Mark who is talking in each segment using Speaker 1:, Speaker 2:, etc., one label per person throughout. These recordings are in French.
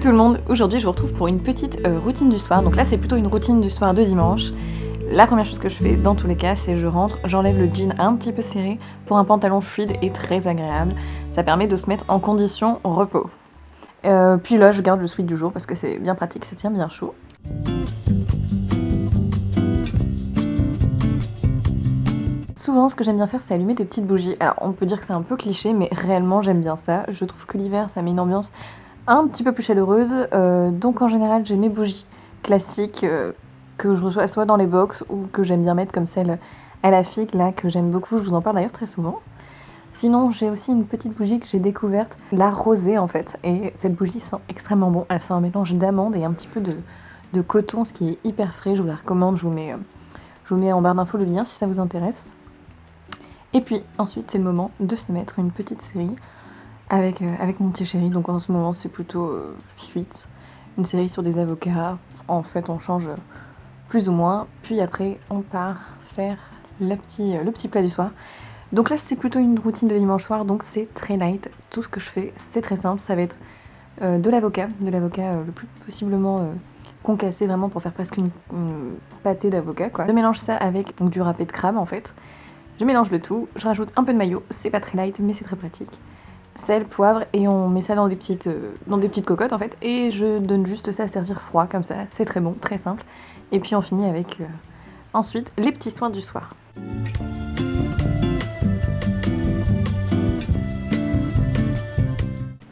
Speaker 1: tout le monde, aujourd'hui je vous retrouve pour une petite routine du soir. Donc là c'est plutôt une routine du soir de dimanche. La première chose que je fais dans tous les cas, c'est je rentre, j'enlève le jean un petit peu serré pour un pantalon fluide et très agréable. Ça permet de se mettre en condition repos. Puis là je garde le sweat du jour parce que c'est bien pratique, ça tient bien chaud. Souvent, ce que j'aime bien faire, c'est allumer des petites bougies. Alors, on peut dire que c'est un peu cliché, mais réellement, j'aime bien ça. Je trouve que l'hiver, ça met une ambiance un petit peu plus chaleureuse. Donc, en général, j'ai mes bougies classiques que je reçois soit dans les box ou que j'aime bien mettre comme celle à la figue, là, que j'aime beaucoup. Je vous en parle d'ailleurs très souvent. Sinon, j'ai aussi une petite bougie que j'ai découverte, la rosée en fait. Et cette bougie sent extrêmement bon. Elle sent un mélange d'amande et un petit peu de coton, ce qui est hyper frais. Je vous la recommande. Je vous mets en barre d'infos le lien si ça vous intéresse. Et puis ensuite c'est le moment de se mettre une petite série avec mon petit chéri. Donc en ce moment c'est plutôt suite, une série sur des avocats. En fait on change plus ou moins. Puis après on part faire le petit plat du soir. Donc là c'est plutôt une routine de dimanche soir, donc c'est très light. Tout ce que je fais c'est très simple, ça va être de l'avocat le plus possiblement concassé, vraiment pour faire presque une pâtée d'avocat quoi. Je mélange ça avec donc, du râpé de crabe en fait. Je mélange le tout, je rajoute un peu de mayo, c'est pas très light mais c'est très pratique. Sel, poivre et on met ça dans des petites cocottes en fait. Et je donne juste ça à servir froid comme ça, c'est très bon, très simple. Et puis on finit avec ensuite les petits soins du soir.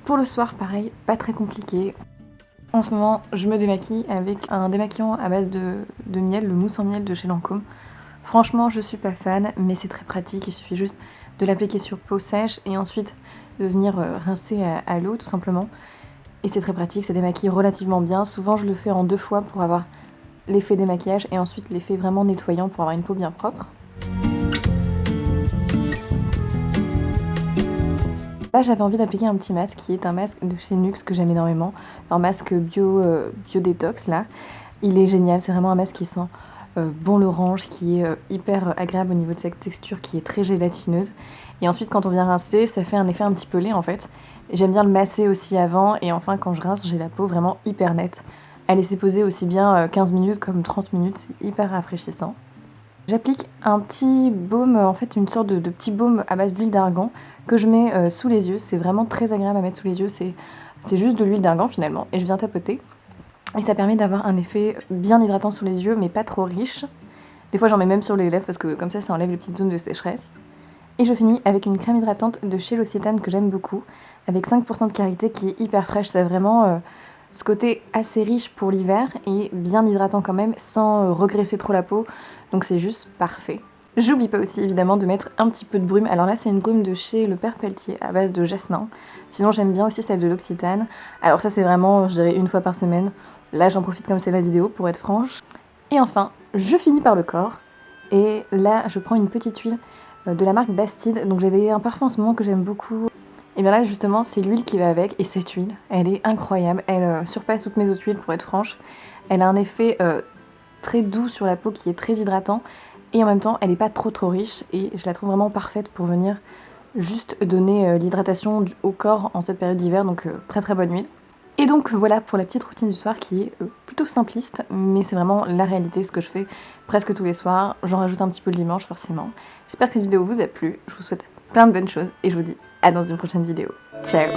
Speaker 1: Pour le soir pareil, pas très compliqué. En ce moment je me démaquille avec un démaquillant à base de miel, le mousse en miel de chez Lancôme. Franchement, je suis pas fan, mais c'est très pratique. Il suffit juste de l'appliquer sur peau sèche et ensuite de venir rincer à l'eau, tout simplement. Et c'est très pratique, ça démaquille relativement bien. Souvent, je le fais en 2 fois pour avoir l'effet démaquillage et ensuite l'effet vraiment nettoyant pour avoir une peau bien propre. Là, j'avais envie d'appliquer un petit masque qui est un masque de chez Nuxe que j'aime énormément. Un masque bio détox, là. Il est génial, c'est vraiment un masque qui sent bon l'orange, qui est hyper agréable au niveau de cette texture qui est très gélatineuse. Et ensuite quand on vient rincer, ça fait un effet un petit peu lait en fait. J'aime bien le masser aussi avant et enfin quand je rince, j'ai la peau vraiment hyper nette. À laisser poser aussi bien 15 minutes comme 30 minutes, c'est hyper rafraîchissant. J'applique un petit baume, en fait une sorte de petit baume à base d'huile d'argan que je mets sous les yeux. C'est vraiment très agréable à mettre sous les yeux, c'est juste de l'huile d'argan finalement. Et je viens tapoter. Et ça permet d'avoir un effet bien hydratant sur les yeux, mais pas trop riche. Des fois, j'en mets même sur les lèvres parce que comme ça enlève les petites zones de sécheresse. Et je finis avec une crème hydratante de chez L'Occitane que j'aime beaucoup, avec 5% de karité qui est hyper fraîche. C'est vraiment ce côté assez riche pour l'hiver et bien hydratant quand même, sans regraisser trop la peau. Donc c'est juste parfait. J'oublie pas aussi évidemment de mettre un petit peu de brume. Alors là c'est une brume de chez Le Père Pelletier à base de jasmin. Sinon j'aime bien aussi celle de L'Occitane. Alors ça c'est vraiment je dirais une fois par semaine. Là j'en profite comme c'est la vidéo pour être franche. Et enfin je finis par le corps. Et là je prends une petite huile de la marque Bastide. Donc j'avais un parfum en ce moment que j'aime beaucoup. Et bien là justement c'est l'huile qui va avec. Et cette huile elle est incroyable. Elle surpasse toutes mes autres huiles pour être franche. Elle a un effet très doux sur la peau qui est très hydratant. Et en même temps, elle n'est pas trop riche et je la trouve vraiment parfaite pour venir juste donner l'hydratation au corps en cette période d'hiver, donc très bonne huile. Et donc voilà pour la petite routine du soir qui est plutôt simpliste, mais c'est vraiment la réalité, ce que je fais presque tous les soirs. J'en rajoute un petit peu le dimanche forcément. J'espère que cette vidéo vous a plu, je vous souhaite plein de bonnes choses et je vous dis à dans une prochaine vidéo. Ciao!